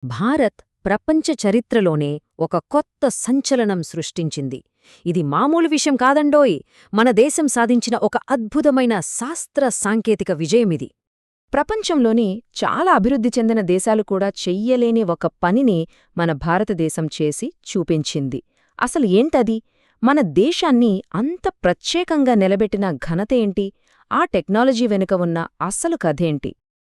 భారత్ ప్రపంచ చరిత్రలోనే ఒక కొత్త సంచలనం సృష్టించింది. ఇది మామూలు విషయం కాదండోయ్, మన దేశం సాధించిన ఒక అద్భుతమైన శాస్త్ర సాంకేతిక విజయమిది. ప్రపంచంలోని చాలా అభివృద్ధి చెందిన దేశాలు కూడా చెయ్యలేని ఒక పనిని మన భారతదేశం చేసి చూపించింది. అసలు ఏంటది? మన దేశాన్ని అంత ప్రత్యేకంగా నిలబెట్టిన ఘనత ఏంటి? ఆ టెక్నాలజీ వెనుక ఉన్న అసలు కథేంటి?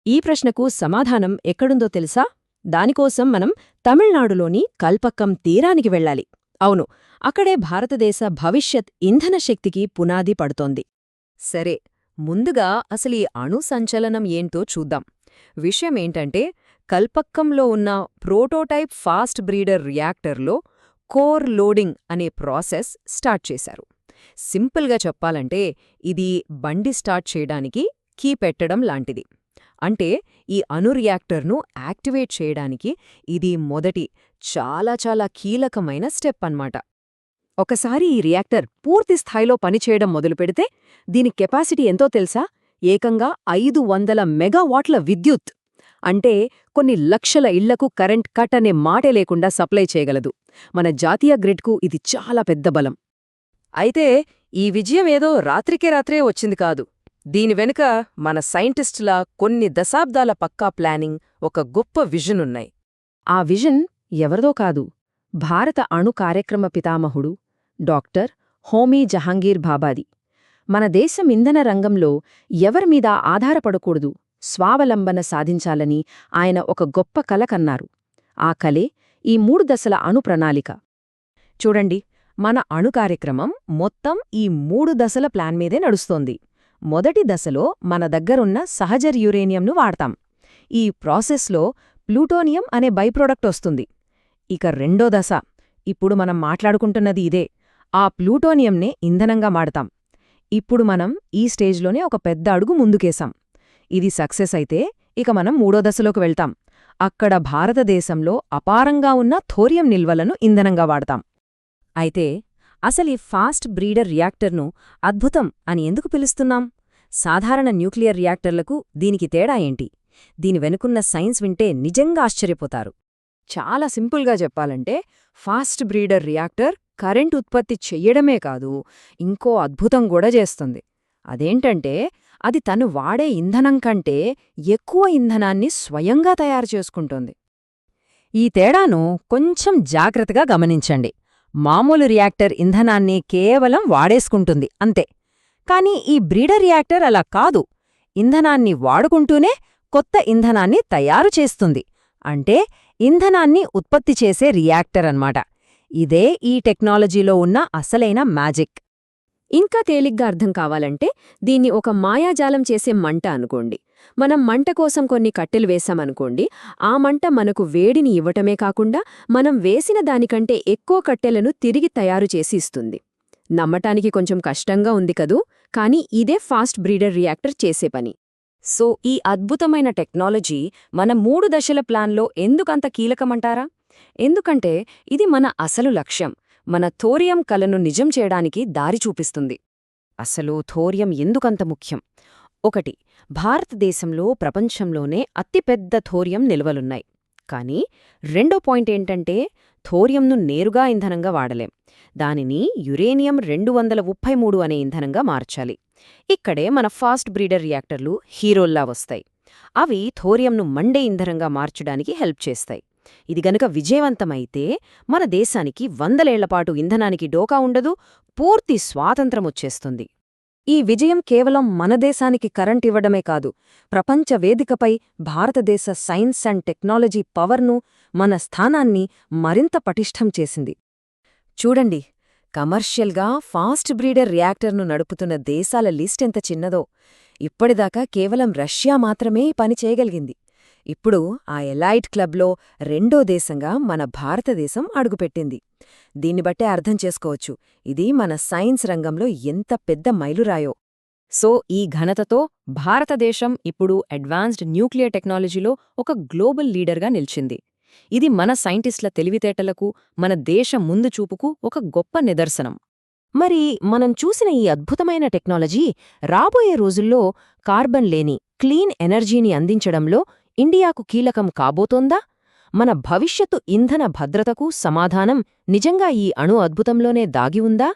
ఈ ప్రశ్నకు సమాధానం ఎక్కడుందో తెలుసా? దానికోసం మనం తమిళనాడులోని కల్పక్కం తీరానికి వెళ్ళాలి. అవును, అక్కడే భారతదేశ భవిష్యత్ ఇంధన శక్తికి పునాది పడుతోంది. సరే, ముందుగా అసలీ అణు సంచలనం ఏంటో చూద్దాం. విషయమేంటంటే, కల్పక్కంలో ఉన్న ప్రోటోటైప్ ఫాస్ట్ బ్రీడర్ రియాక్టర్లో కోర్ లోడింగ్ అనే ప్రాసెస్ స్టార్ట్ చేశారు. సింపుల్గా చెప్పాలంటే, ఇది బండి స్టార్ట్ చేయడానికి కీ పెట్టడం లాంటిది. అంటే ఈ అణు రియాక్టర్ను యాక్టివేట్ చేయడానికి ఇది మొదటి చాలా కీలకమైన స్టెప్ అన్నమాట. ఒకసారి ఈ రియాక్టర్ పూర్తి స్థాయిలో పనిచేయడం మొదలుపెడితే దీని కెపాసిటీ ఎంతో తెలుసా? ఏకంగా 500 మెగావాట్ల విద్యుత్! అంటే కొన్ని లక్షల ఇళ్లకు కరెంట్ కట్ అనే మాటే లేకుండా సప్లై చేయగలదు. మన జాతీయ గ్రిడ్కు ఇది చాలా పెద్ద బలం. అయితే ఈ విజయం ఏదో రాత్రికే రాత్రే వచ్చింది కాదు. దీని వెనుక మన సైంటిస్టుల కొన్ని దశాబ్దాల పక్కా ప్లానింగ్, ఒక గొప్ప విజన్ ఉన్నాయి. ఆ విజన్ ఎవరిదో కాదు, భారత అణు కార్యక్రమ పితామహుడు డాక్టర్ హోమీ జహాంగీర్ భాబాది. మన దేశం ఇంధన రంగంలో ఎవరిమీద ఆధారపడకూడదు, స్వావలంబన సాధించాలని ఆయన ఒక గొప్ప కల కన్నారు. ఆ కలే ఈ 3 దశల అణు ప్రణాళిక. చూడండి, మన అణు కార్యక్రమం మొత్తం ఈ 3 దశల ప్లాన్ మీదే నడుస్తోంది. మొదటి దశలో మన దగ్గరున్న సహజ యురేనియంను వాడతాం. ఈ ప్రాసెస్లో ప్లూటోనియం అనే బైప్రొడక్ట్ వస్తుంది. ఇక రెండో దశ, ఇప్పుడు మనం మాట్లాడుకుంటున్నది ఇదే. ఆ ప్లూటోనియంనే ఇంధనంగా వాడతాం. ఇప్పుడు మనం ఈ స్టేజ్లోనే ఒక పెద్ద అడుగు ముందుకేశాం. ఇది సక్సెస్ అయితే ఇక మనం 3వ దశలోకి వెళ్తాం. అక్కడ భారతదేశంలో అపారంగా ఉన్న థోరియం నిల్వలను ఇంధనంగా వాడతాం. అయితే అసలీ ఫాస్ట్ బ్రీడర్ రియాక్టర్ను అద్భుతం అని ఎందుకు పిలుస్తున్నాం? సాధారణ న్యూక్లియర్ రియాక్టర్లకు దీనికి తేడా ఏంటి? దీని వెనుకున్న సైన్స్ వింటే నిజంగా ఆశ్చర్యపోతారు. చాలా సింపుల్గా చెప్పాలంటే, ఫాస్ట్ బ్రీడర్ రియాక్టర్ కరెంట్ ఉత్పత్తి చెయ్యడమే కాదు, ఇంకో అద్భుతం కూడా చేస్తుంది. అదేంటంటే, అది తను వాడే ఇంధనం కంటే ఎక్కువ ఇంధనాన్ని స్వయంగా తయారు చేసుకుంటుంది. ఈ తేడాను కొంచెం జాగ్రత్తగా గమనించండి. మామూలు రియాక్టర్ ఇంధనాన్ని కేవలం వాడేసుకుంటుంది అంతే. కానీ ఈ బ్రీడర్ రియాక్టర్ అలా కాదు. ఇంధనాన్ని వాడుకుంటూనే కొత్త ఇంధనాన్ని తయారు చేస్తుంది. అంటే ఇంధనాన్ని ఉత్పత్తి చేసే రియాక్టర్ అన్నమాట. ఇదే ఈ టెక్నాలజీలో ఉన్న అసలైన మ్యాజిక్. ఇంకా తేలిగ్గా అర్థం కావాలంటే, దీన్ని ఒక మాయాజాలం చేసే మంట అనుకోండి. మనం మంట కోసం కొన్ని కట్టెలు వేశామనుకోండి, ఆ మంట మనకు వేడిని ఇవ్వటమే కాకుండా మనం వేసిన దానికంటే ఎక్కువ కట్టెలను తిరిగి తయారు చేసి ఇస్తుంది. నమ్మటానికి కొంచెం కష్టంగా ఉంది కదూ, కానీ ఇదే ఫాస్ట్ బ్రీడర్ రియాక్టర్ చేసే పని. సో ఈ అద్భుతమైన టెక్నాలజీ మన 3 దశల ప్లాన్లో ఎందుకంత కీలకమంటారా? ఎందుకంటే ఇది మన అసలు లక్ష్యం, మన థోరియం కలను నిజం చేయడానికి దారి చూపిస్తుంది. అసలు థోరియం ఎందుకంత ముఖ్యం? 1. భారతదేశంలో ప్రపంచంలోనే అతిపెద్ద థోరియం నిల్వలున్నాయి. కానీ రెండో పాయింట్ ఏంటంటే, థోరియంను నేరుగా ఇంధనంగా వాడలేం. దానిని యురేనియం 233 అనే ఇంధనంగా మార్చాలి. ఇక్కడే మన ఫాస్ట్ బ్రీడర్ రియాక్టర్లు హీరోల్లా వస్తాయి. అవి థోరియంను మండే ఇంధనంగా మార్చడానికి హెల్ప్ చేస్తాయి. ఇది గనుక విజయవంతమైతే మన దేశానికి 100 ఏళ్లపాటు ఇంధనానికి డోకా ఉండదు, పూర్తి స్వాతంత్రమొచ్చేస్తుంది. ఈ విజయం కేవలం మన దేశానికి కరెంట్ ఇవ్వడమే కాదు, ప్రపంచ వేదికపై భారతదేశ సైన్స్ అండ్ టెక్నాలజీ పవర్ను, మన స్థానాన్ని మరింత పటిష్టం చేసింది. చూడండి, కమర్షియల్గా ఫాస్ట్ బ్రీడర్ రియాక్టర్ను నడుపుతున్న దేశాల లిస్ట్ ఎంత చిన్నదో. ఇప్పటిదాకా కేవలం రష్యా మాత్రమే ఈ పని చేయగలిగింది. ఇప్పుడు ఆ ఎలైట్ క్లబ్లో రెండో దేశంగా మన భారతదేశం అడుగుపెట్టింది. దీన్ని బట్టే అర్థం చేసుకోవచ్చు, ఇది మన సైన్స్ రంగంలో ఎంత పెద్ద మైలురాయో. సో ఈ ఘనతతో భారతదేశం ఇప్పుడు అడ్వాన్స్డ్ న్యూక్లియర్ టెక్నాలజీలో ఒక గ్లోబల్ లీడర్గా నిలిచింది. ఇది మన సైంటిస్టుల తెలివితేటలకు, మన దేశ ముందు చూపుకు ఒక గొప్ప నిదర్శనం. మరి మనం చూసిన ఈ అద్భుతమైన టెక్నాలజీ రాబోయే రోజుల్లో కార్బన్ లేని క్లీన్ ఎనర్జీని అందించడంలో ఇండియాకు కీలకం కాబోతోందా? మన భవిష్యత్తు ఇంధన భద్రతకు సమాధానం నిజంగా ఈ అణు అద్భుతంలోనే దాగి ఉందా?